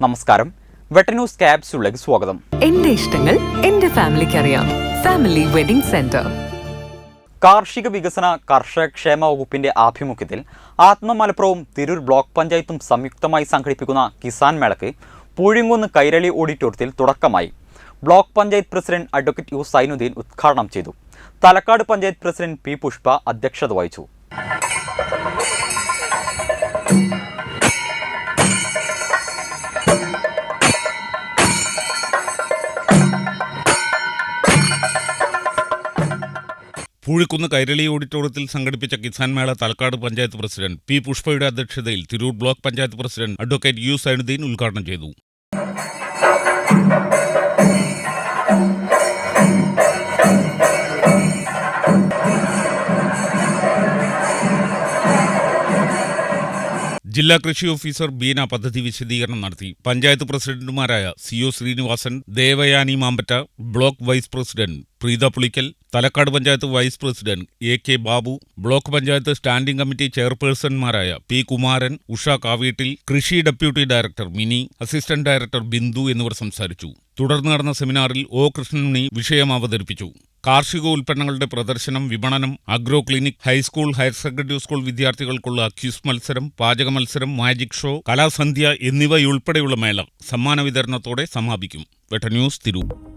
നമസ്കാരം. വെട്ടന്യൂസ് ക്യാപ്സ്യൂളിലേക്ക് സ്വാഗതം. എന്റെ ഇഷ്ടങ്ങൾ എന്റെ ഫാമിലിക്ക് അറിയാം. Family wedding centre. കാർഷിക വികസന കർഷക ക്ഷേമ വകുപ്പിന്റെ ആഭിമുഖ്യത്തിൽ ആത്മമലപ്പുറവും തിരൂർ ബ്ലോക്ക് പഞ്ചായത്തും സംയുക്തമായി സംഘടിപ്പിക്കുന്ന കിസാൻ മേളയ്ക്ക് പൂഴിങ്കുന്ന് കൈരളി ഓഡിറ്റോറിയത്തിൽ തുടക്കമായി. Block panchayat president advocate U Zainuddin ഉദ്ഘാടനം ചെയ്തു. തലക്കാട് പഞ്ചായത്ത് പ്രസിഡന്റ് പി പുഷ്പ അധ്യക്ഷത വഹിച്ചു. പൂഴിക്കുന്ന് കൈരളി ഓഡിറ്റോറിയത്തിൽ സംഘടിപ്പിച്ച കിസാൻ മേള തലക്കാട് പഞ്ചായത്ത് പ്രസിഡന്റ് പി പുഷ്പയുടെ അധ്യക്ഷതയിൽ Tirur block panchayat president advocate U Zainuddin ഉദ്ഘാടനം ചെയ്തു. ജില്ലാ കൃഷി ഓഫീസർ ബീന പദ്ധതി വിശദീകരണം നടത്തി. പഞ്ചായത്ത് പ്രസിഡന്റുമാരായ CO Srinivasan, Devayani Mampatta, block vice president Preetha Pulikkal, Thalakkad panchayat vice president AK Babu, block panchayat standing committee ചെയർപേഴ്സൺമാരായ P കുമാരൻ, ഉഷ കാവീട്ടിൽ, കൃഷി deputy director Mini, assistant director Bindu എന്നിവർ സംസാരിച്ചു. തുടർന്ന് നടന്ന സെമിനാറിൽ O കൃഷ്ണനുണ്ണി വിഷയം അവതരിപ്പിച്ചു. കാർഷിക ഉൽപ്പന്നങ്ങളുടെ പ്രദർശനം, വിപണനം, agro clinic, high school, higher secondary school വിദ്യാർത്ഥികൾക്കുള്ള ക്വിസ് മത്സരം, പാചക മത്സരം, മാജിക് ഷോ, കലാസന്ധ്യ എന്നിവയുൾപ്പെടെയുള്ള മേള സമ്മാന വിതരണത്തോടെ സമാപിക്കും. വെട്ടന്യൂസ് തിരൂർ.